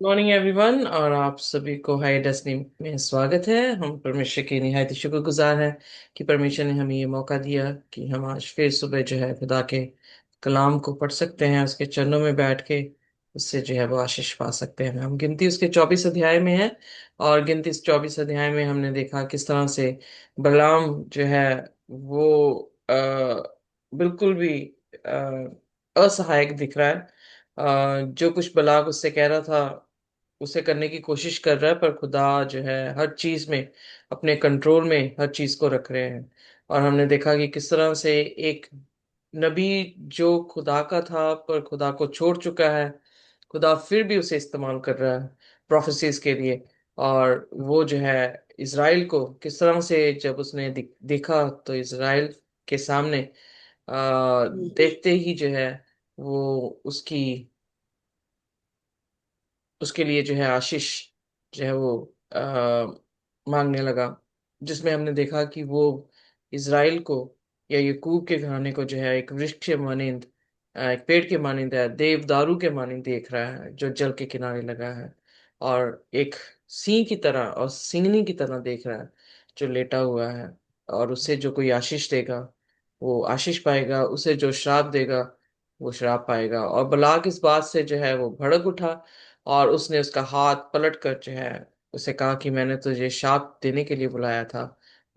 Morning everyone, और आप सभी को हाई डेस्टिनी में स्वागत है। हम परमेश्वर के निहायत शुक्रगुजार हैं कि परमेश्वर ने हमें ये मौका दिया कि हम आज फिर सुबह जो है खुदा के कलाम को पढ़ सकते हैं, उसके चरणों में बैठ के उससे जो है वो आशीष पा सकते हैं। हम गिनती उसके 24 अध्याय में हैं, और गिनती इस 24 अध्याय में हमने देखा किस तरह से बलराम जो है वो बिल्कुल भी असहायक दिख रहा है। जो कुछ बलाक उससे कह रहा था उसे करने की कोशिश कर रहा है, पर खुदा जो है हर चीज में अपने कंट्रोल में हर चीज को रख रहे हैं। और हमने देखा कि किस तरह से एक नबी जो खुदा का था पर खुदा को छोड़ चुका है, खुदा फिर भी उसे इस्तेमाल कर रहा है प्रोफेसीज के लिए। और वो जो है इज़राइल को किस तरह से जब उसने देखा तो इज़राइल के सामने देखते ही जो है वो उसके लिए जो है आशीष जो है वो मांगने लगा, जिसमें हमने देखा कि वो इज़राइल को या यकूब के घराने को जो है एक वृक्ष के मानिंद, एक पेड़ के मानिंद है, देवदारू के मानिंद देख रहा है जो जल के किनारे लगा है। और एक सिंह की तरह और सिंगनी की तरह देख रहा है जो लेटा हुआ है। और उसे जो कोई आशीष देगा वो आशीष पाएगा, उसे जो श्राप देगा वो श्राप पाएगा। और बलाक इस बात से जो है वो भड़क उठा, और उसने उसका हाथ पलट कर जो है उसे कहा कि मैंने तुझे शाप देने के लिए बुलाया था,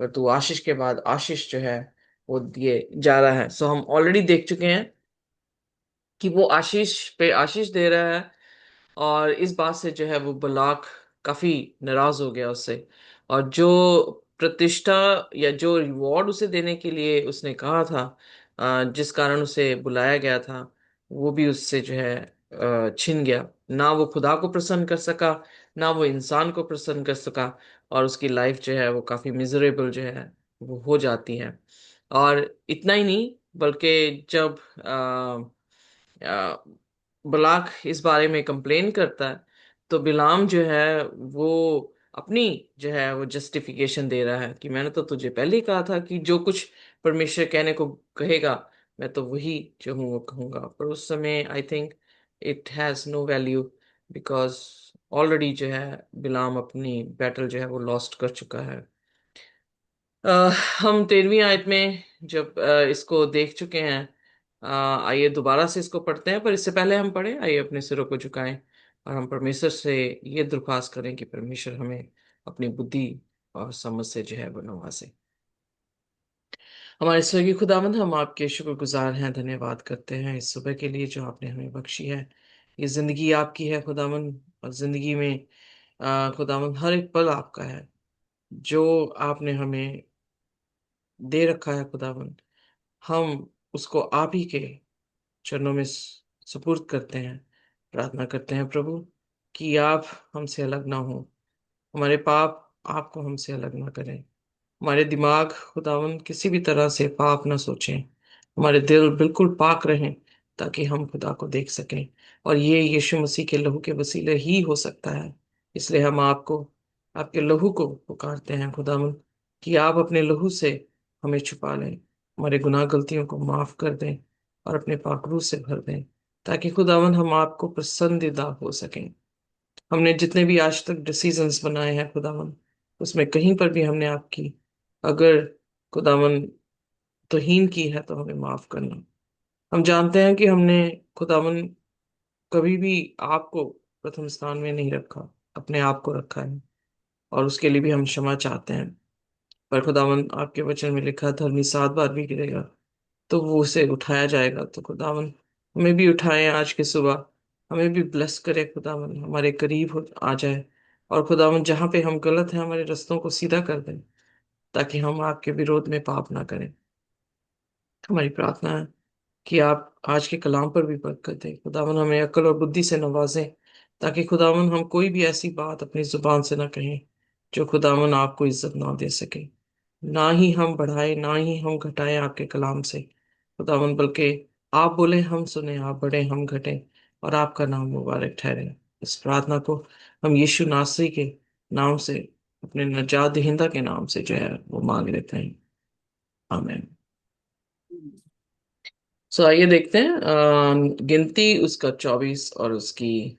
पर तू आशीष के बाद आशीष जो है वो दिए जा रहा है। सो हम ऑलरेडी देख चुके हैं कि वो आशीष पे आशीष दे रहा है। और इस बात से जो है वो बलाक काफी नाराज हो गया उससे। और जो प्रतिष्ठा या जो रिवॉर्ड उसे देने के लिए उसने कहा था, जिस कारण उसे बुलाया गया था, वो भी उससे जो है छिन गया। ना वो खुदा को प्रसन्न कर सका, ना वो इंसान को प्रसन्न कर सका। और उसकी लाइफ जो है वो काफी मिजरेबल जो है वो हो जाती है। और इतना ही नहीं, बल्कि जब आ, बलाक इस बारे में कंप्लेन करता है, तो बिलाम जो है वो अपनी जो है वो जस्टिफिकेशन दे रहा है कि मैंने तो तुझे पहले ही कहा था कि जो कुछ परमेश्वर कहने को कहेगा मैं तो वही जो हूँ वो कहूंगा। पर उस समय I think it has no value, because already जो है बिलाम अपनी बैटल जो है वो लॉस्ट कर चुका है। अ, हम 13वीं आयत में जब इसको देख चुके हैं, आइए दोबारा से इसको पढ़ते हैं। पर इससे पहले हम पढ़ें, आइए अपने सिरों को झुकाएं और हम परमेश्वर से ये दरख्वास्त करें कि परमेश्वर हमें अपनी बुद्धि और समझ से जो है वो नवाजे। हमारे स्वर्गीय खुदावंद, हम आपके शुक्रगुजार हैं, धन्यवाद करते हैं इस सुबह के लिए जो आपने हमें बख्शी है। ये जिंदगी आपकी है खुदावंद, और जिंदगी में खुदावंद हर एक पल आपका है जो आपने हमें दे रखा है खुदावंद। हम उसको आप ही के चरणों में सुपुर्द करते हैं। प्रार्थना करते हैं प्रभु कि आप हमसे अलग ना हो, हमारे पाप आपको हमसे अलग ना करें। हमारे दिमाग खुदावन किसी भी तरह से पाप ना सोचें, हमारे दिल बिल्कुल पाक रहें ताकि हम खुदा को देख सकें। और ये यीशु मसीह के लहू के वसीले ही हो सकता है। इसलिए हम आपको, आपके लहू को पुकारते हैं खुदावन कि आप अपने लहू से हमें छुपा लें, हमारे गुनाह गलतियों को माफ कर दें और अपने पाकरू से भर दें, ताकि खुदावन हम आपको पसंदीदा हो सकें। हमने जितने भी आज तक डिसीजंस बनाए हैं खुदावन, उसमें कहीं पर भी हमने आपकी अगर खुदावन तौहीन की है तो हमें माफ करना। हम जानते हैं कि हमने खुदावन कभी भी आपको प्रथम स्थान में नहीं रखा, अपने आप को रखा है, और उसके लिए भी हम क्षमा चाहते हैं। पर खुदावन आपके वचन में लिखा, धर्मी 7 बार भी गिरेगा तो वो उसे उठाया जाएगा। तो खुदावन हमें भी उठाए आज की सुबह, हमें भी ब्लेस करे खुदावन, हमारे करीब आ जाए। और खुदावन जहाँ पे हम गलत हैं हमारे रास्तों को सीधा कर दें, ताकि हम आपके विरोध में पाप ना करें। हमारी प्रार्थना है कि आप आज के कलाम पर भी बरकत दें खुदावन, हमें अक्ल और बुद्धि से नवाजें, ताकि खुदावन हम कोई भी ऐसी बात अपनी जुबान से ना कहें जो खुदावन आपको इज्जत ना दे सके। ना ही हम बढ़ाए ना ही हम घटाएं आपके कलाम से खुदावन, बल्कि आप बोले हम सुने, आप बढ़े हम घटें, और आपका नाम मुबारक ठहरे। इस प्रार्थना को हम यीशु नासरी के नाम से, अपने नजात दहिंदा के नाम से जो है वो मांग लेते हैं। आमीन। सो आइए देखते हैं गिनती उसका 24 और उसकी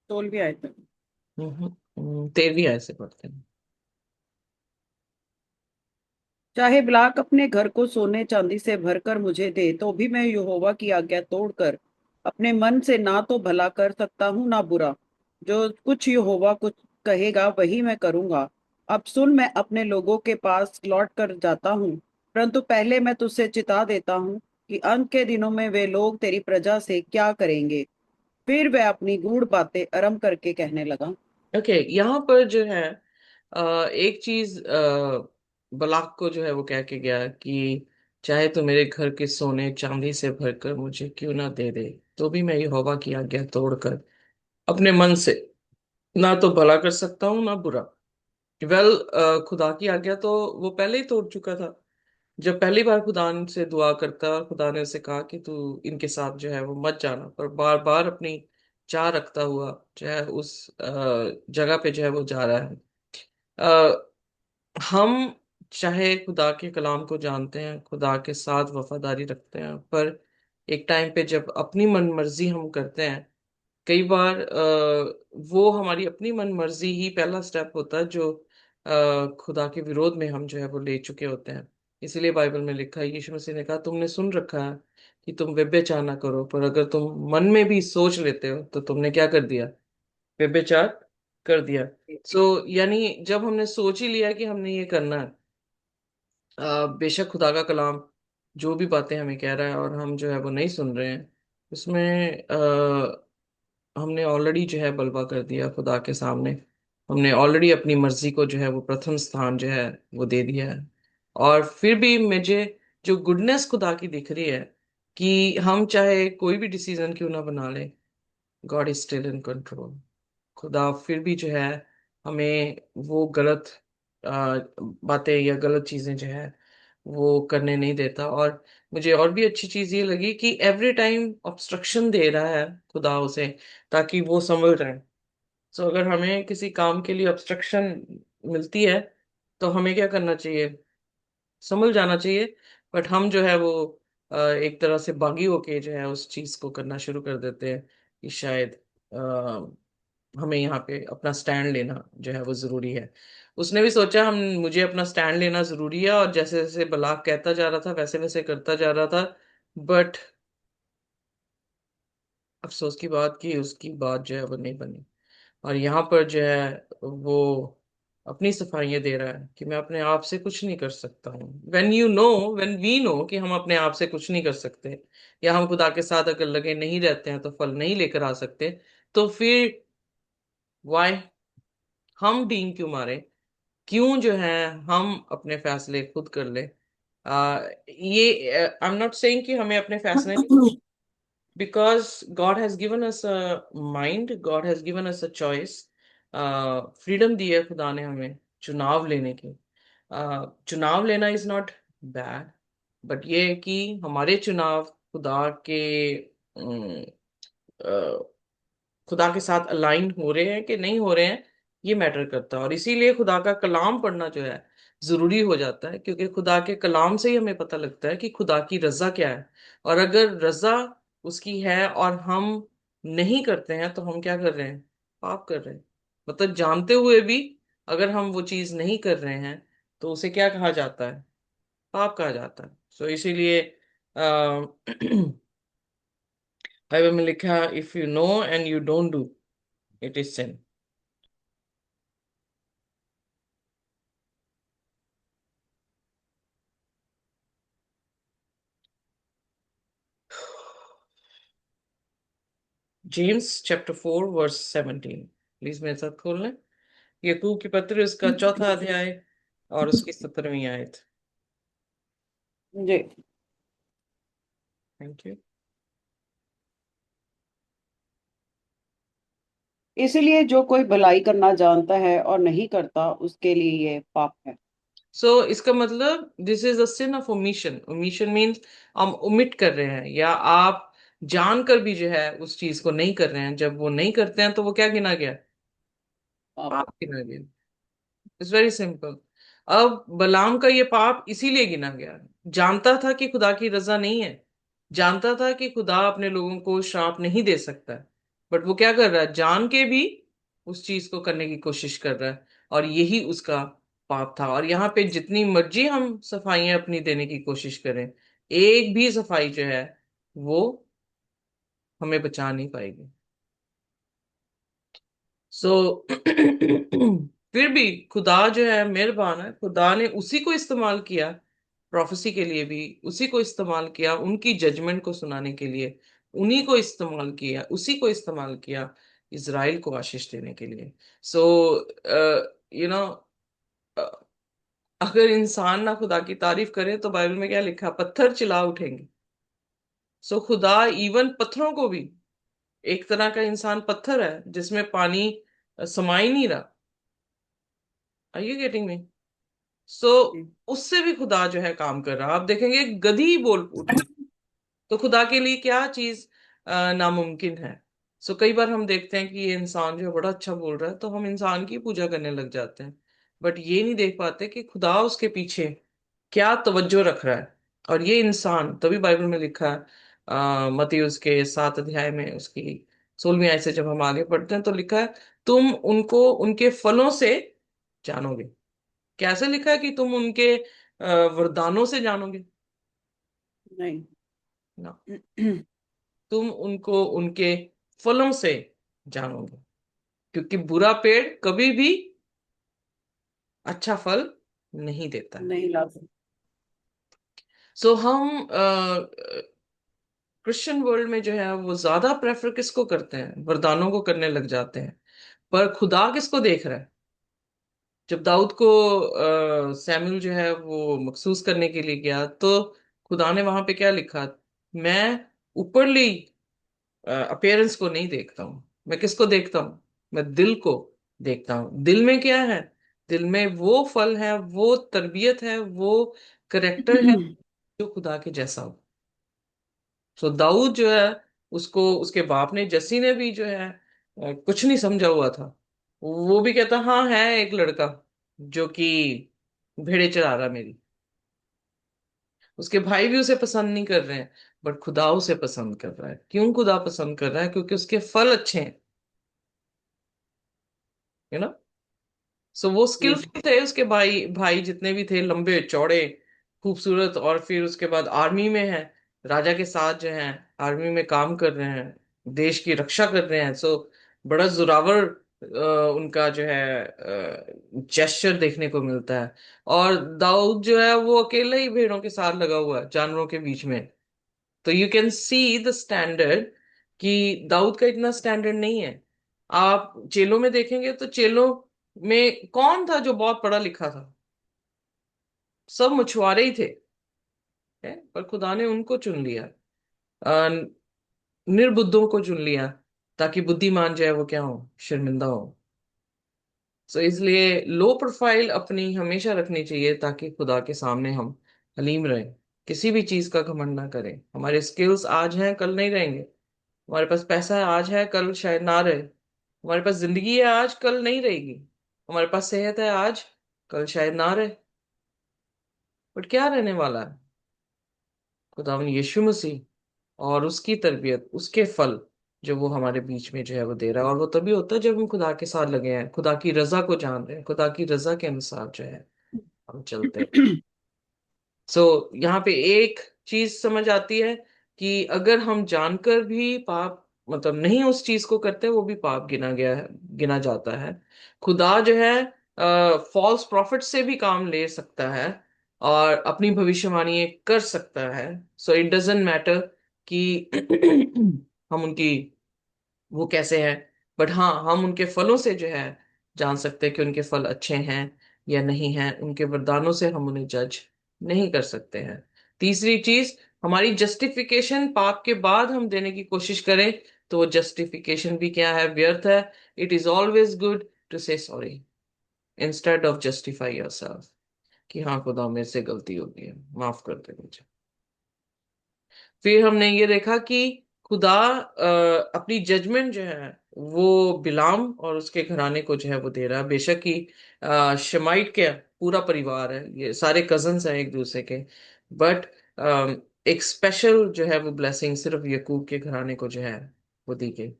16वीं आयत तक। 13वीं आयत से पढ़ते हैं। चाहे ब्लाक अपने घर को सोने चांदी से भरकर मुझे दे, तो भी मैं यहोवा की आज्ञा तोड़कर अपने मन से ना तो भला कर सकता हूँ ना बुरा। जो कुछ यहोवा कुछ कहेगा वही मैं करूंगा। अब सुन, मैं अपने लोगों के पास लौट कर जाता हूँ, परंतु पहले मैं तुझसे चिता देता हूँ कि अंत के दिनों में वे लोग तेरी प्रजा से क्या करेंगे। फिर वह अपनी गूढ़ बातें आरंभ करके कहने लगा। ओके, यहाँ पर जो है एक चीज बलाक को जो है वो कह के गया कि चाहे तो मेरे घर के सोने चांदी से भरकर मुझे क्यों ना दे दे, तो भी मैं यहोवा की आज्ञा तोड़कर अपने मन से ना तो भला कर सकता हूँ ना बुरा। खुदा की आज्ञा तो वो पहले ही तोड़ चुका था। जब पहली बार खुदा से दुआ करता और खुदा ने उसे कहा कि तू इनके साथ जो है वो मत जाना, पर बार बार अपनी चाह रखता हुआ जो है उस जगह पे जो है वो जा रहा है। हम चाहे खुदा के कलाम को जानते हैं, खुदा के साथ वफादारी रखते हैं, पर एक टाइम पे जब अपनी मन मर्जी हम करते हैं, कई बार वो हमारी अपनी मन मर्जी ही पहला स्टेप होता है जो खुदा के विरोध में हम जो है वो ले चुके होते हैं। इसीलिए बाइबल में लिखा है, यीशु मसीह ने कहा तुमने सुन रखा है कि तुम व्यभिचार ना करो, पर अगर तुम मन में भी सोच लेते हो तो तुमने क्या कर दिया? व्यभिचार कर दिया। यानी जब हमने सोच ही लिया कि हमने ये करना है, बेशक खुदा का कलाम जो भी बातें हमें कह रहा है और हम जो है वो नहीं सुन रहे हैं, उसमें हमने ऑलरेडी जो है बलवा कर दिया खुदा के सामने। हमने ऑलरेडी अपनी मर्जी को जो है वो प्रथम स्थान जो है वो दे दिया है। और फिर भी मुझे जो गुडनेस खुदा की दिख रही है कि हम चाहे कोई भी डिसीजन क्यों ना बना ले, God is still in control. खुदा फिर भी जो है हमें वो गलत बातें या गलत चीजें जो है वो करने नहीं देता। और मुझे और भी अच्छी चीज ये लगी कि एवरी टाइम ऑब्स्ट्रक्शन दे रहा है खुदा उसे, ताकि वो संभल जाए। सो अगर हमें किसी काम के लिए ऑब्स्ट्रक्शन मिलती है तो हमें क्या करना चाहिए? संभल जाना चाहिए। बट हम जो है वो एक तरह से बागी होके जो है उस चीज को करना शुरू कर देते हैं कि शायद हमें यहाँ पे अपना स्टैंड लेना जो है वो जरूरी है। उसने भी सोचा हम मुझे अपना स्टैंड लेना जरूरी है, और जैसे जैसे बलाक कहता जा रहा था वैसे वैसे करता जा रहा था। बट अफसोस की बात कि उसकी बात जो है वो नहीं बनी। और यहाँ पर जो है वो अपनी सफाइयाँ दे रहा है कि मैं अपने आप से कुछ नहीं कर सकता हूँ। वेन वी नो कि हम अपने आप से कुछ नहीं कर सकते, या हम खुदा के साथ अगर लगे नहीं रहते हैं तो फल नहीं लेकर आ सकते, तो फिर वाई हम डींग क्यों मारे? क्यों जो है हम अपने फैसले खुद कर ले? ये आई एम नॉट सेइंग कि हमें अपने फैसले, because God has given us a mind, God has given us a choice. Freedom दी है खुदा ने हमें चुनाव लेने की। चुनाव लेना इज नॉट बैड, बट ये है कि हमारे चुनाव खुदा के खुदा के साथ अलाइन हो रहे हैं कि नहीं हो रहे हैं, ये मैटर करता है। और इसीलिए खुदा का कलाम पढ़ना जो है जरूरी हो जाता है, क्योंकि खुदा के कलाम से ही हमें पता लगता है कि खुदा की रजा क्या है। और अगर रजा उसकी है और हम नहीं करते हैं तो हम क्या कर रहे हैं? पाप कर रहे हैं। मतलब जानते हुए भी अगर हम वो चीज नहीं कर रहे हैं तो उसे क्या कहा जाता है? पाप कहा जाता है। सो इसीलिए बाइबल में लिखा, if you know and you don't do, it is sin. James chapter 4 verse 17, please मेरे साथ खोल लें। याकूब की पत्री उसका चौथा अध्याय और उसकी 17वीं आयत। जी। Thank you. इसलिए जो कोई भलाई करना जानता है और नहीं करता, उसके लिए ये पाप है। इसका मतलब this is a sin of omission. Omission means हम ओमिट कर रहे हैं, या आप जानकर भी जो है उस चीज को नहीं कर रहे हैं। जब वो नहीं करते हैं तो वो क्या गिना गया? पाप। पाप गिना गया। It's very simple. अब बलाम का ये पाप इसीलिए गिना गया, जानता था कि खुदा की रजा नहीं है, जानता था कि खुदा अपने लोगों को श्राप नहीं दे सकता है, बट वो क्या कर रहा है, जान के भी उस चीज को करने की कोशिश कर रहा है, और यही उसका पाप था। और यहाँ पे जितनी मर्जी हम सफाइयां अपनी देने की कोशिश करें, एक भी सफाई जो है वो हमें बचा नहीं पाएगी। सो फिर भी खुदा जो है मेहरबान है, खुदा ने उसी को इस्तेमाल किया प्रोफेसी के लिए भी, उसी को इस्तेमाल किया उनकी जजमेंट को सुनाने के लिए, उन्हीं को इस्तेमाल किया, उसी को इस्तेमाल किया इज़राइल को आशीष देने के लिए। सो यू नो अगर इंसान ना खुदा की तारीफ करे तो बाइबल में क्या लिखा, पत्थर चिल्ला उठेंगे। सो खुदा इवन पत्थरों को भी, एक तरह का इंसान पत्थर है जिसमें पानी समा ही नहीं रहा। Are you getting me? So उससे भी खुदा जो है काम कर रहा है। आप देखेंगे गधी बोल उठी, तो खुदा के लिए क्या चीज नामुमकिन है। सो कई बार हम देखते हैं कि ये इंसान जो है बड़ा अच्छा बोल रहा है, तो हम इंसान की पूजा करने लग जाते हैं, बट ये नहीं देख पाते कि खुदा उसके पीछे क्या तवज्जो रख रहा है। और ये इंसान तभी बाइबल में लिखा है, मत्ती उसके 7 अध्याय में उसकी 16वीं आयत से जब हम आगे पढ़ते हैं तो लिखा है, तुम उनको उनके फलों से जानोगे। कैसे लिखा है कि तुम उनके वरदानों से जानोगे? नहीं। ना, तुम उनको उनके फलों से जानोगे, क्योंकि बुरा पेड़ कभी भी अच्छा फल नहीं देता है। नहीं ला सकते। सो हम क्रिश्चियन वर्ल्ड में जो है वो ज्यादा प्रेफर किसको करते हैं, वरदानों को करने लग जाते हैं। पर खुदा किसको देख रहा है? जब दाऊद को सैमुअल जो है वो मखसूस करने के लिए गया, तो खुदा ने वहां पे क्या लिखा, मैं ऊपरली अपीयरेंस को नहीं देखता हूँ, मैं किसको देखता हूँ, मैं दिल को देखता हूँ। दिल में क्या है? दिल में वो फल है, वो तरबियत है, वो करेक्टर है जो खुदा के जैसा हो। सो दाऊद जो है, उसको उसके बाप ने, जसी ने भी जो है कुछ नहीं समझा हुआ था। वो भी कहता हाँ है एक लड़का जो कि भेड़े चरा रहा मेरी। उसके भाई भी उसे पसंद नहीं कर रहे हैं, बट खुदा उसे पसंद कर रहा है। क्यों खुदा पसंद कर रहा है? क्योंकि उसके फल अच्छे हैं, है ना। सो वो यस। स्किलफुल थे, उसके भाई भाई जितने भी थे, लंबे चौड़े खूबसूरत, और फिर उसके बाद आर्मी में है, राजा के साथ जो है आर्मी में काम कर रहे हैं, देश की रक्षा कर रहे हैं। सो बड़ा जोरावर उनका जो है जेस्चर देखने को मिलता है। और दाऊद जो है वो अकेले ही भेड़ों के साथ लगा हुआ है, जानवरों के बीच में। तो you can see the standard कि दाऊद का इतना स्टैंडर्ड नहीं है। आप चेलों में देखेंगे तो चेलों में कौन था जो बहुत पढ़ा लिखा था? सब मछुआरे ही थे, है? पर खुदा ने उनको चुन लिया, अ, निर्बुद्धों को चुन लिया, ताकि बुद्धिमान जो है वो क्या हो, शर्मिंदा हो। सो इसलिए लो प्रोफाइल अपनी हमेशा रखनी चाहिए, ताकि खुदा के सामने हम हलीम रहें, किसी भी चीज का घमंड ना करें। हमारे स्किल्स आज हैं कल नहीं रहेंगे, हमारे पास पैसा है आज है कल शायद ना रहे, हमारे पास जिंदगी है आज कल नहीं रहेगी, हमारे पास सेहत है आज कल शायद ना रहे। बट क्या रहने वाला है? खुदावन यीशु मसीह और उसकी तरबियत, उसके फल जो वो हमारे बीच में जो है वो दे रहा है। और वो तभी होता है जब हम खुदा के साथ लगे हैं, खुदा की रजा को जान रहे हैं, खुदा की रजा के अनुसार जो है हम चलते हैं। सो यहाँ पे एक चीज समझ आती है कि अगर हम जानकर भी पाप, मतलब नहीं उस चीज को करते, वो भी पाप गिना गया है, गिना जाता है। खुदा जो है फॉल्स प्रॉफिट से भी काम ले सकता है और अपनी भविष्यवाणी कर सकता है। सो इट डजेंट मैटर कि हम उनकी वो कैसे हैं, बट हाँ हम उनके फलों से जो है जान सकते हैं कि उनके फल अच्छे हैं या नहीं हैं। उनके वरदानों से हम उन्हें जज नहीं कर सकते हैं। तीसरी चीज, हमारी जस्टिफिकेशन पाप के बाद हम देने की कोशिश करें तो वो जस्टिफिकेशन भी क्या है, व्यर्थ है। It is always good to say sorry instead of justify yourself, कि हाँ खुदा मेरे से गलती हो गई है, माफ कर दे मुझे। फिर हमने ये देखा कि खुदा अपनी जजमेंट जो है वो बिलाम और उसके घराने को जो है वो दे रहा है। बेशक ही शमाइट के पूरा परिवार है, ये सारे कजन्स हैं एक दूसरे के, बट एक स्पेशल जो है वो ब्लेसिंग सिर्फ यकूब के घराने को जो है वो दी गई।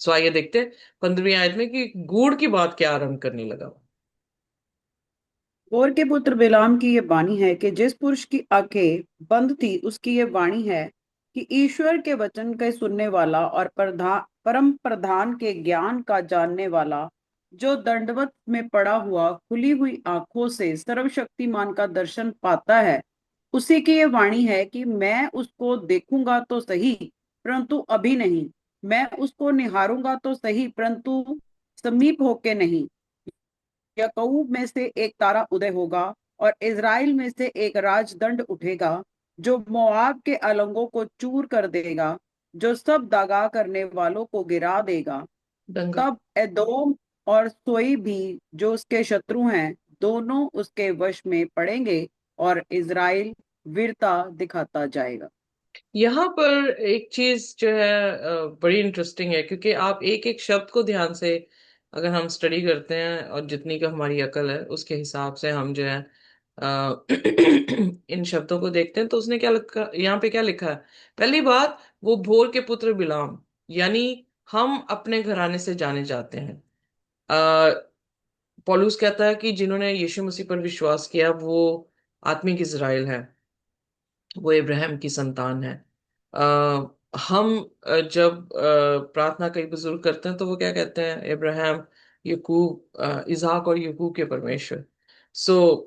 सो आइए देखते हैं 15वीं आयत में कि गूढ़ की बात क्या आरंभ करने लगा। बोर के पुत्र बिलाम की ये वाणी है कि जिस पुरुष की आंखें बंद थी उसकी ये वाणी है कि ईश्वर के वचन के सुनने वाला और परम प्रधान के ज्ञान का जानने वाला, जो दंडवत में पड़ा हुआ खुली हुई आंखों से सर्वशक्तिमान का दर्शन पाता है, उसी की ये वाणी है कि मैं उसको देखूंगा तो सही, परंतु अभी नहीं। मैं उसको निहारूंगा तो सही, परंतु समीप होके नहीं। याकूब में से एक तारा उदय होगा और इज़राइल में से एक राजदंड उठेगा, जो मोआब के अलंगों को चूर कर देगा, जो सब दगा करने वालों को गिरा देगा। दंगा। तब एदोम और सोई भी, जो उसके शत्रु हैं, दोनों उसके वश में पड़ेंगे और इज़राइल वीरता दिखाता जाएगा। यहाँ पर एक चीज जो है बड़ी इंटरेस्टिंग है, क्योंकि आप एक एक शब्द को ध्यान से अगर हम स्टडी करते हैं और जितनी का हमारी अकल है उसके हिसाब से हम जो है इन शब्दों को देखते हैं, तो उसने क्या लिखा, यहाँ पे क्या लिखा है। पहली बात, वो भोर के पुत्र बिलाम, यानी हम अपने घराने से जाने जाते हैं। पौलुस कहता है कि जिन्होंने यीशु मसीह पर विश्वास किया वो आत्मिक इज़राइल है, वो इब्राहिम की संतान है। हम जब प्रार्थना कई बुजुर्ग करते हैं तो वो क्या कहते हैं, इब्राहिम, यकूब, इसहाक और यकूब के परमेश्वर। सो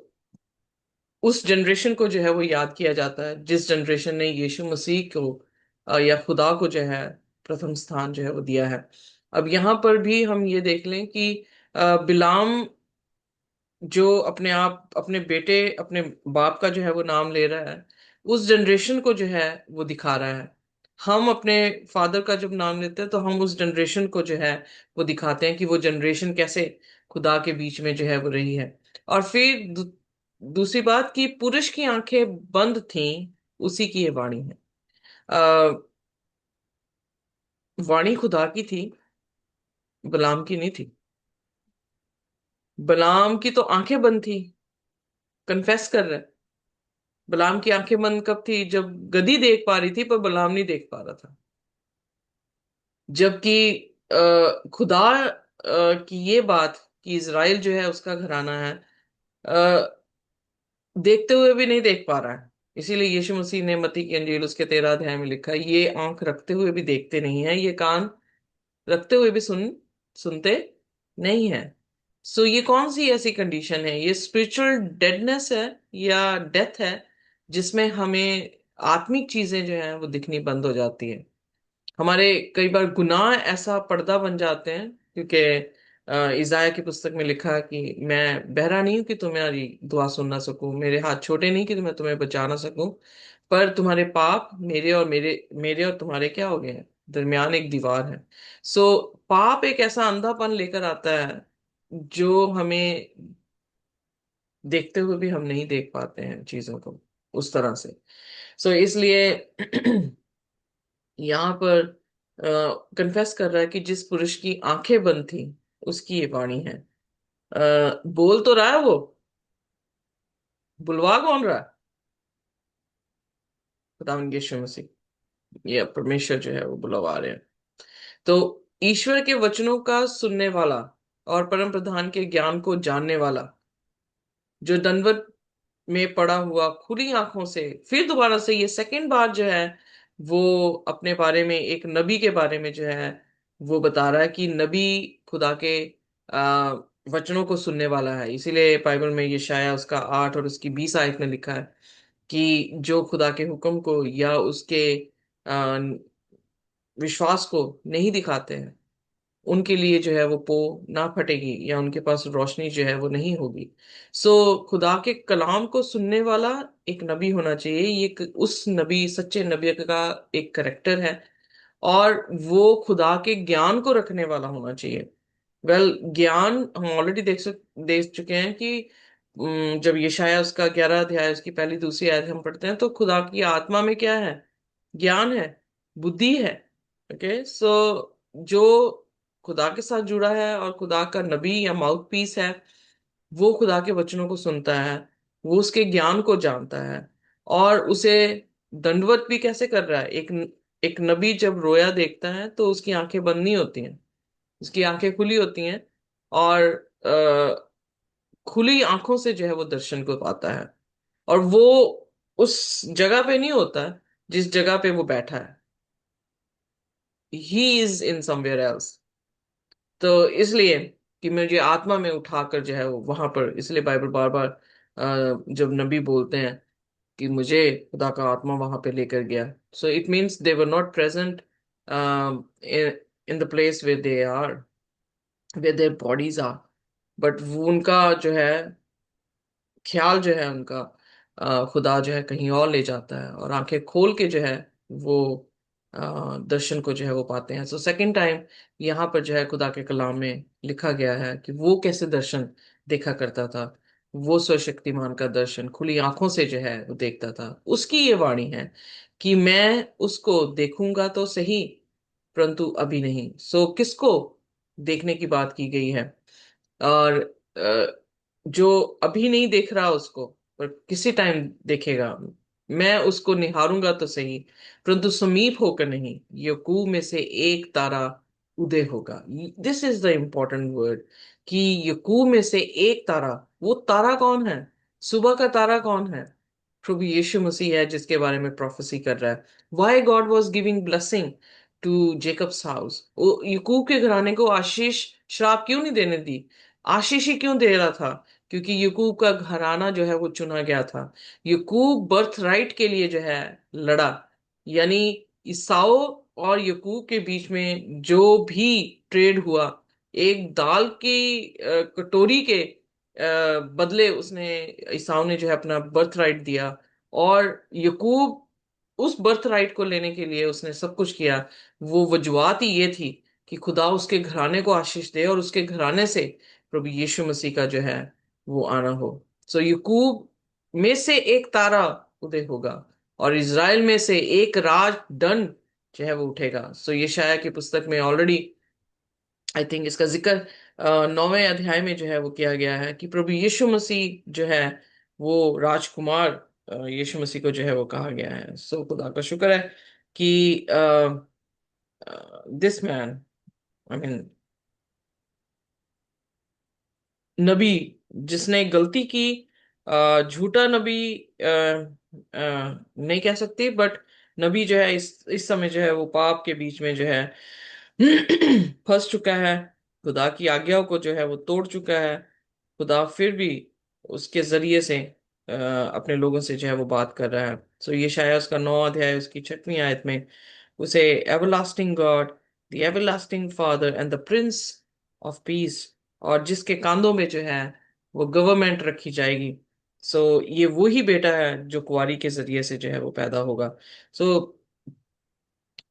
उस जनरेशन को जो है वो याद किया जाता है जिस जनरेशन ने यीशु मसीह को या खुदा को जो है प्रथम स्थान जो है वो दिया है। अब यहाँ पर भी हम ये देख लें कि बिलाम जो अपने आप अपने बेटे अपने बाप का जो है वो नाम ले रहा है, उस जनरेशन को जो है वो दिखा रहा है। हम अपने फादर का जब नाम लेते हैं तो हम उस जनरेशन को जो है वो दिखाते हैं कि वो जनरेशन कैसे खुदा के बीच में जो है वो रही है। और फिर दूसरी बात कि पुरुष की आंखें बंद थीं, उसी की ये वाणी है। आ, वाणी खुदा की थी, बलाम की नहीं थी। बलाम की तो आंखें बंद थी, कन्फेस कर रहा है। बलाम की आंखें बंद कब थी, जब गधी देख पा रही थी पर बलाम नहीं देख पा रहा था। जबकि खुदा की ये बात कि इज़राइल जो है उसका घराना है, अ, देखते हुए भी नहीं देख पा रहा है। इसीलिए यीशु मसीह ने मत्ती की अंजील उसके 13 अध्याय में लिखा है, ये आंख रखते हुए भी देखते नहीं है, ये कान रखते हुए भी सुनते नहीं है। सो ये कौन सी ऐसी कंडीशन है, ये स्पिरिचुअल डेडनेस है या डेथ है, जिसमें हमें आत्मिक चीजें जो हैं वो दिखनी बंद हो जाती है। हमारे कई बार गुनाह ऐसा पर्दा बन जाते हैं, क्योंकि इजाया की पुस्तक में लिखा है कि मैं बहरा नहीं हूं कि तुम्हारी दुआ सुन ना सकूं, मेरे हाथ छोटे नहीं कि मैं तुम्हें बचा ना सकूं, पर तुम्हारे पाप मेरे और तुम्हारे क्या हो गए हैं, दरमियान एक दीवार है। सो पाप एक ऐसा अंधापन लेकर आता है जो हमें देखते हुए भी हम नहीं देख पाते हैं चीजों को उस तरह से। सो इसलिए यहाँ पर कन्फेस कर रहा है कि जिस पुरुष की आंखें बंद थी उसकी ये वाणी है। बोल तो रहा है वो, बुलवा कौन रहा है? खुदावंद यीशु मसीह, ये परमेश्वर जो है वो बुलवा रहे हैं। तो ईश्वर के वचनों का सुनने वाला और परम प्रधान के ज्ञान को जानने वाला, जो दंडवत में पड़ा हुआ खुली आंखों से, फिर दोबारा से ये सेकंड बार जो है वो अपने बारे में, एक नबी के बारे में जो है वो बता रहा है कि नबी खुदा के आ, वचनों को सुनने वाला है। इसीलिए बाइबल में यशायाह उसका 8 और उसकी 20 आयत में लिखा है कि जो खुदा के हुक्म को या उसके आ, विश्वास को नहीं दिखाते हैं, उनके लिए जो है वो पो ना फटेगी या उनके पास रोशनी जो है वो नहीं होगी। सो खुदा के कलाम को सुनने वाला एक नबी होना चाहिए। ये उस नबी, सच्चे नबी का एक करेक्टर है। और वो खुदा के ज्ञान को रखने वाला होना चाहिए। ज्ञान हम ऑलरेडी देख चुके हैं कि जब यशायाह उसका 11 अध्याय उसकी पहली दूसरी आयत हम पढ़ते हैं तो खुदा की आत्मा में क्या है, ज्ञान है, बुद्धि है। ओके, सो जो खुदा के साथ जुड़ा है और खुदा का नबी या माउथ पीस है, वो खुदा के वचनों को सुनता है, वो उसके ज्ञान को जानता है और उसे दंडवत भी कैसे कर रहा है। एक एक नबी जब रोया देखता है तो उसकी आंखें बंद नहीं होती हैं, उसकी आंखें खुली होती हैं, और खुली आंखों से जो है वो दर्शन को पाता है। और वो उस जगह पे नहीं होता जिस जगह पे वो बैठा है, he is in somewhere else. तो इसलिए कि मुझे आत्मा में उठाकर जो है वो वहां पर, इसलिए बाइबल बार बार जब नबी बोलते हैं कि मुझे खुदा का आत्मा वहां पे लेकर गया, so it means they were not present in the place where they are, where their bodies are, but वो उनका जो है ख्याल जो है उनका, खुदा जो है कहीं और ले जाता है, और आंखें खोल के जो है वो दर्शन को जो है वो पाते हैं। सो सेकंड टाइम यहाँ पर जो है खुदा के कलाम में लिखा गया है कि वो कैसे दर्शन देखा करता था। वो सर्वशक्तिमान का दर्शन खुली आंखों से जो है वो देखता था। उसकी ये वाणी है कि मैं उसको देखूंगा तो सही, परंतु अभी नहीं। सो किसको देखने की बात की गई है? और जो अभी नहीं देख रहा उसको, पर किसी टाइम देखेगा। मैं उसको निहारूंगा तो सही, परंतु समीप होकर नहीं, यकूब में से एक तारा उदय होगा। This is the important word, कि यकूब में से एक तारा। वो तारा कौन है? सुबह का तारा कौन है? प्रभु यीशु मसीह है, जिसके बारे में प्रोफेसी कर रहा है। Why God was giving blessing to Jacob's house? वो यकूब के घराने को आशीष, श्राप क्यों नहीं देने दी? आशीष ही क्यों दे रहा था? क्योंकि यकूब का घराना जो है वो चुना गया था। यकूब बर्थ राइट के लिए जो है लड़ा। यानी ईसाओ और यकूब के बीच में जो भी ट्रेड हुआ, एक दाल की कटोरी के बदले उसने, ईसाओ ने जो है अपना बर्थ राइट दिया। और यकूब उस बर्थ राइट को लेने के लिए उसने सब कुछ किया। वो वजूहत ही ये थी कि खुदा उसके घराने को आशीष दे, और उसके घराने से प्रभु यीशु मसीह का जो है वो आना हो। सो यकूब में से एक तारा उदय होगा, और इज़राइल में से एक राज दंड जो है वो उठेगा। सो यशायाह की पुस्तक में ऑलरेडी आई थिंक इसका जिक्र 9वें अध्याय में जो है वो किया गया है कि प्रभु यीशु मसीह जो है वो राजकुमार, यीशु मसीह को जो है वो कहा गया है। सो खुदा का शुक्र है कि दिस मैन, आई मीन नबी, जिसने गलती की, झूठा नबी नहीं कह सकती, बट नबी जो है इस समय जो है वो पाप के बीच में जो है फंस चुका है। खुदा की आज्ञाओं को जो है वो तोड़ चुका है। खुदा फिर भी उसके जरिए से अपने लोगों से जो है वो बात कर रहा है। सो ये शायद उसका 9 अध्याय उसकी 6वीं आयत में उसे everlasting God, the everlasting father and the Prince of piece, और जिसके कांधों में जो है वो गवर्नमेंट रखी जाएगी। सो ये वही बेटा है जो कुंवारी के जरिए से जो है वो पैदा होगा। सो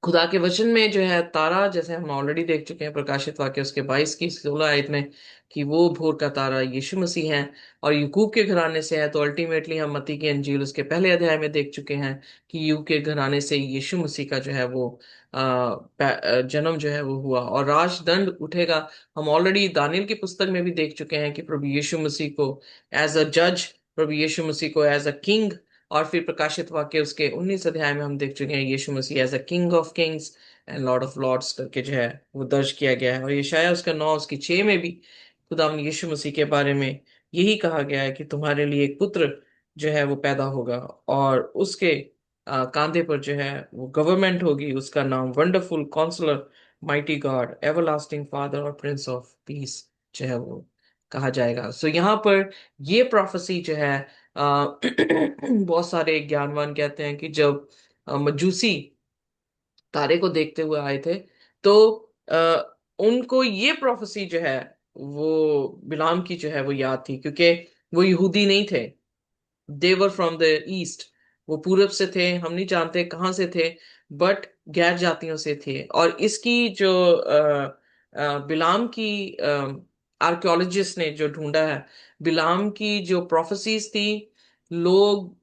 खुदा के वचन में जो है तारा, जैसे हम ऑलरेडी देख चुके हैं प्रकाशित वाक्य उसके 22 की 16 आयत में, कि वो भोर का तारा यीशु मसीह है और यूकूब के घराने से है। तो अल्टीमेटली हम मत्ती की अंजील उसके पहले अध्याय में देख चुके हैं कि यूब के घराने से यीशु मसीह का जो है वो जन्म जो है वो हुआ, और राजदंड उठेगा। हम ऑलरेडी दानियल की पुस्तक में भी देख चुके हैं कि प्रभु यीशु मसीह को एज अ जज, प्रभु यीशु मसीह को एज अ किंग, और फिर प्रकाशित वाक्य उसके 19 अध्याय में हम देख चुके हैं Yeshu Masih as a king of kings and lord of lords करके जो है वो दर्ज किया गया है। और ये शायद उसका 9 उसकी 6 में भी खुदा यीशु मसीह के बारे में यही कहा गया है कि तुम्हारे लिए एक पुत्र जो है वो पैदा होगा, और उसके कांधे पर जो है वो गवर्नमेंट होगी। उसका नाम wonderful counsellor, mighty God, everlasting father और प्रिंस ऑफ पीस जो है वो कहा जाएगा। सो यहाँ पर ये प्रोफेसी जो है, बहुत सारे ज्ञानवान कहते हैं कि जब मजूसी तारे को देखते हुए आए थे, तो उनको ये प्रोफेसी जो है वो बिलाम की जो है वो याद थी, क्योंकि वो यहूदी नहीं थे। देवर फ्रॉम द ईस्ट, वो पूरब से थे, हम नहीं जानते कहाँ से थे, बट गैर जातियों से थे। और इसकी जो बिलाम की आर्कियोलॉजिस्ट ने जो ढूंढा है, बिलाम की जो प्रोफेसीज थी, लोग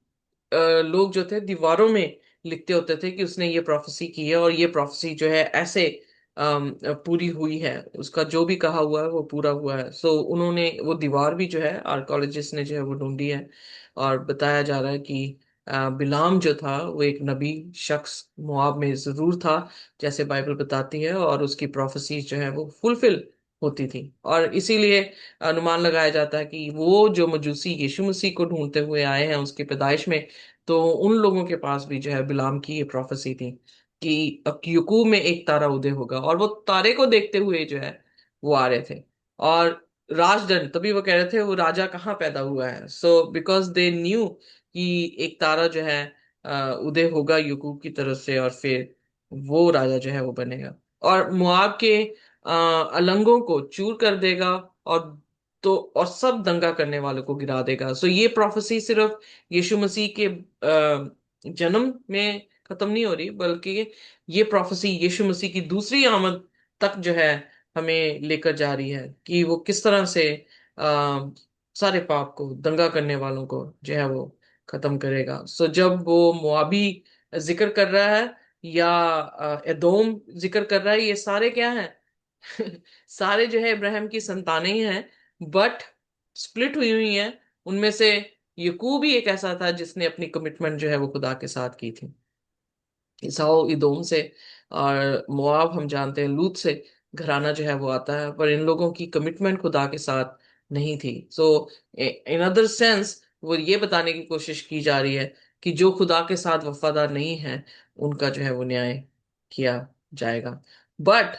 लोग जो थे दीवारों में लिखते होते थे कि उसने ये प्रोफेसी की है, और ये प्रोफेसी जो है ऐसे पूरी हुई है, उसका जो भी कहा हुआ है वो पूरा हुआ है। सो उन्होंने वो दीवार भी जो है आर्कोलॉजिस्ट ने जो है वो ढूंढी है, और बताया जा रहा है कि बिलाम जो था वो एक नबी शख्स मोआब में जरूर था, जैसे बाइबल बताती है, और उसकी प्रोफेसी जो है वो फुलफिल होती थी। और इसीलिए अनुमान लगाया जाता है कि वो जो मजूसी यीशु मसीह को ढूंढते हुए आए हैं उसकी पैदाइश में, तो उन लोगों के पास भी जो है बिलाम की ये प्रोफेसी थी कि अब यकूब में एक तारा उदय होगा, और वो तारे को देखते हुए जो है वो आ रहे थे। और राजदंड, तभी वो कह रहे थे वो राजा कहाँ पैदा हुआ है। सो बिकॉज दे न्यू कि एक तारा जो है उदय होगा यकूब की तरफ से, और फिर वो राजा जो है वो बनेगा और मुआब के अलंगों को चूर कर देगा, और तो और सब दंगा करने वालों को गिरा देगा। सो ये प्रोफेसी सिर्फ यीशु मसीह के जन्म में खत्म नहीं हो रही, बल्कि ये प्रोफेसी यीशु मसीह की दूसरी आमद तक जो है हमें लेकर जा रही है कि वो किस तरह से आ, सारे पाप को, दंगा करने वालों को जो है वो खत्म करेगा। सो जब वो मुआबी जिक्र कर रहा है या एदोम जिक्र कर रहा है, ये सारे क्या हैं? सारे जो है इब्राहिम की संतानें ही हैं, बट स्प्लिट हुई हुई हैं। उनमें से यकूब ही एक ऐसा था जिसने अपनी कमिटमेंट जो है वो खुदा के साथ की थी, ईसाऊ इदोम से। और मोआब हम जानते हैं लूत से घराना जो है वो आता है, पर इन लोगों की कमिटमेंट खुदा के साथ नहीं थी। सो इन अदर सेंस वो ये बताने की कोशिश की जा रही है कि जो खुदा के साथ वफादार नहीं है उनका जो है वो न्याय किया जाएगा। बट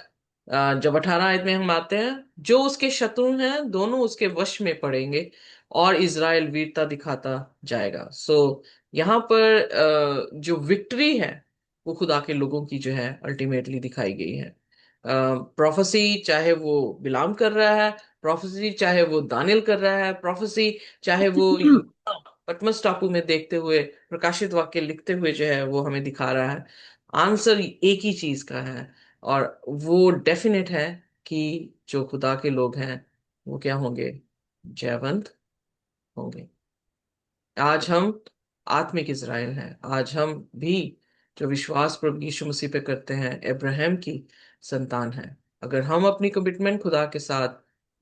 जब 18 आयत में हम आते हैं, जो उसके शत्रु हैं दोनों उसके वश में पड़ेंगे और इज़राइल वीरता दिखाता जाएगा। सो यहाँ पर जो विक्ट्री है वो खुदा के लोगों की जो है अल्टीमेटली दिखाई गई है। प्रोफेसी चाहे वो बिलाम कर रहा है, प्रोफेसी चाहे वो दानियल कर रहा है, प्रोफेसी चाहे वो यूहन्ना पतमस टापू में देखते हुए प्रकाशित वाक्य लिखते हुए जो है वो हमें दिखा रहा है। आंसर एक ही चीज का है, और वो डेफिनेट है कि जो खुदा के लोग हैं वो क्या होंगे? जयवंत होंगे। आज हम आत्मिक इज़राइल हैं। आज हम भी जो विश्वास प्रभु यीशु मसीह पे करते हैं अब्राहम की संतान हैं। अगर हम अपनी कमिटमेंट खुदा के साथ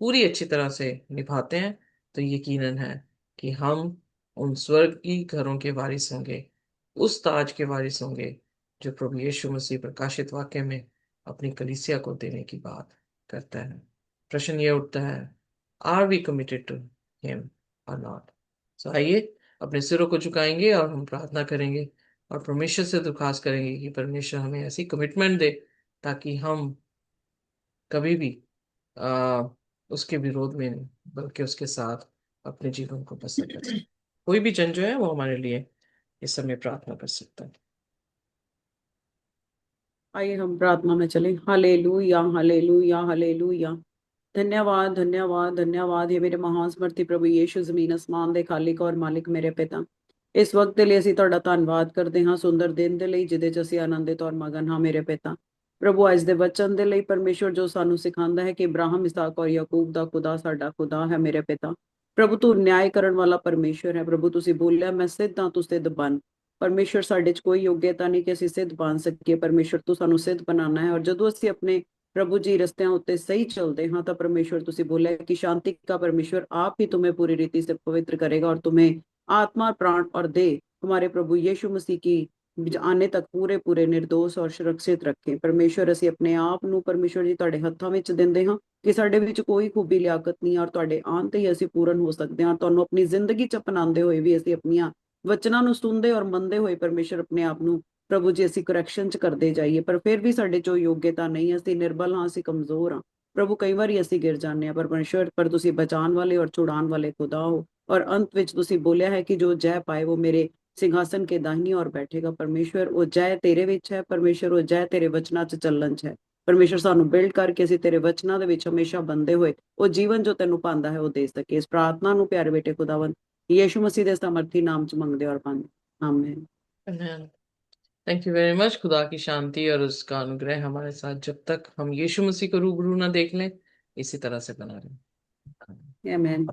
पूरी अच्छी तरह से निभाते हैं तो यकीनन है कि हम उन स्वर्गीय घरों के वारिस होंगे, उस ताज के वारिस होंगे जो प्रभु यीशु मसीह प्रकाशित वाक्य में अपनी कलीसिया को देने की बात करता है। प्रश्न ये उठता है, are we committed to him और नॉट? सो आइए अपने सिरों को झुकाएंगे और हम प्रार्थना करेंगे और परमेश्वर से दरख्वास्त करेंगे कि परमेश्वर हमें ऐसी कमिटमेंट दे ताकि हम कभी भी आ, उसके विरोध में नहीं, बल्कि उसके साथ अपने जीवन को बसर कर सके। कोई भी जन जो है वो हमारे लिए इस समय प्रार्थना कर सकता है। आइए हम प्रार्थना में चलें। Hallelujah, hallelujah, hallelujah. धन्यवाद, धन्यवाद, धन्यवाद। ये मेरे महान समर्थी प्रभु यीशु, ਜ਼ਮੀਨ ਅਸਮਾਨ ਦੇ ਖਾਲਿਕ ਔਰ ਮਾਲਿਕ ਮੇਰੇ ਪਿਤਾ, ਇਸ ਵਕਤ ਦੇ ਲਈ ਅਸੀਂ ਤੁਹਾਡਾ ਧੰਨਵਾਦ ਕਰਦੇ ਹਾਂ ਸੁੰਦਰ ਦਿਨ ਦੇ ਲਈ ਜਿਹਦੇ 'ਚ ਅਸੀਂ ਆਨੰਦਿਤ ਔਰ ਮਗਨ ਹਾਂ ਮੇਰੇ ਪਿਤਾ। ਪ੍ਰਭੂ ਅੱਜ ਦੇ ਵਚਨ ਦੇ ਲਈ ਪਰਮੇਸ਼ਵਰ ਜੋ ਸਾਨੂੰ ਸਿਖਾਉਂਦਾ ਹੈ ਕਿ ਇਬਰਾਹਿਮ, ਇਸਾਕ ਔਰ ਯਾਕੂਬ ਦਾ ਖੁਦਾ ਸਾਡਾ ਖੁਦਾ ਹੈ ਮੇਰੇ ਪਿਤਾ। ਪ੍ਰਭੂ ਤੂੰ ਨਿਆਏ ਕਰਨ ਵਾਲਾ ਪਰਮੇਸ਼ਵਰ ਹੈ। ਪ੍ਰਭੂ ਤੁਸੀਂ ਬੋਲਿਆ ਮੈਂ ਸਿੱਧ ਹਾਂ ਤੂੰ ਸਿੱਧ ਬਣ। ਪਰਮੇਸ਼ਵਰ ਸਾਡੇ 'ਚ ਕੋਈ ਯੋਗਿਅਤਾ ਨਹੀਂ ਕਿ ਅਸੀਂ ਸਿੱਧ ਬਣ ਸਕੀਏ। ਪਰਮੇਸ਼ਵਰ ਤੂੰ ਸਾਨੂੰ ਸਿੱਧ ਬਣਾਉਣਾ ਹੈ, ਔਰ ਜਦੋਂ ਅਸੀਂ ਆਪਣੇ प्रभु जी रस्तियां उत्ते सही चलते हाँ तो परमेश्वर तुसी बोले कि शांति का परमेश्वर आप ही तुम्हें पूरी रीति से पवित्र करेगा और तुम्हें आत्मा, प्राण और देह हमारे प्रभु यीशु मसीह की आने तक पूरे पूरे निर्दोष और सुरक्षित रखे। परमेश्वर ਅਸੀਂ ਆਪਣੇ ਆਪ ਨੂੰ ਪਰਮੇਸ਼ਵਰ ਜੀ ਤੁਹਾਡੇ ਹੱਥਾਂ ਵਿੱਚ ਦਿੰਦੇ ਹਾਂ ਕਿ ਸਾਡੇ ਵਿੱਚ ਕੋਈ ਖੂਬੀ ਲਿਆਕਤ ਨਹੀਂ, ਔਰ ਤੁਹਾਡੇ ਆਉਣ ਤੇ ਹੀ ਅਸੀਂ ਪੂਰਨ ਹੋ ਸਕਦੇ ਹਾਂ। ਤੁਹਾਨੂੰ ਆਪਣੀ ਜ਼ਿੰਦਗੀ ਚ ਅਪਣਾਉਂਦੇ ਹੋਏ ਵੀ ਅਸੀਂ ਆਪਣੀਆਂ ਵਚਨਾਂ ਨੂੰ ਸੁਣਦੇ ਔਰ ਮੰਨਦੇ ਹੋਏ ਪਰਮੇਸ਼ਵਰ ਆਪਣੇ ਆਪ ਨੂੰ ਪ੍ਰਭੂ ਜੀ ਅਸੀਂ ਕਰੈਕਸ਼ਨ ਚ ਕਰਦੇ ਜਾਈਏ, ਪਰ ਫਿਰ ਵੀ ਸਾਡੇ ਚੋਂ ਯੋਗਿਅਤਾ ਨਹੀਂ, ਅਸੀਂ ਨਿਰਬਲ ਹਾਂ, ਅਸੀਂ ਕਮਜ਼ੋਰ ਹਾਂ ਪ੍ਰਭੂ। ਕਈ ਵਾਰੀ ਅਸੀਂ ਗਿਰ ਜਾਂਦੇ ਹਾਂ, ਪਰ ਪਰਮੇਸ਼ਵਰ ਪਰ ਤੁਸੀਂ ਬਚਾਉਣ ਵਾਲੇ ਔਰ ਛੁਡਾਉਣ ਵਾਲੇ ਖੁਦਾ ਹੋ। ਔਰ ਅੰਤ ਵਿੱਚ ਤੁਸੀਂ ਬੋਲਿਆ ਹੈ ਕਿ ਜੋ ਜੈ ਪਾਏ ਉਹ ਮੇਰੇ सिंहासन के दाहिनी ओर बैठेगा। परमेश्वर वो जय तेरे विच है, परमेश्वर वो जय तेरे वचना च ਚੱਲਣ ਚ ਹੈ। ਪਰਮੇਸ਼ਰ ਸਾਨੂੰ ਬਿਲਡ ਕਰਕੇ ਅਸੀਂ ਤੇਰੇ ਵਚਨਾਂ ਦੇ ਵਿੱਚ ਹਮੇਸ਼ਾ ਬੰਦੇ ਹੋਏ ਉਹ ਜੀਵਨ ਜੋ ਤੈਨੂੰ ਪਾਉਂਦਾ ਹੈ ਉਹ ਦੇ ਸਕੇ। ਇਸ ਪ੍ਰਾਰਥਨਾ ਨੂੰ ਪਿਆਰੇ ਬੇਟੇ ਖੁਦਾਵੰਦ ਯੀਸ਼ु मसीह ਦੇ ਸਮਰਥੀ ਨਾਮ ਚ ਮੰਗਦੇ ਔਰ ਪਾਉਂਦੇ, आमीन। Thank you very much. खुदा की शांति और उसका अनुग्रह हमारे साथ जब तक हम यीशु मसीह को रूबरू ना देख लें इसी तरह से बना रहे। आमीन।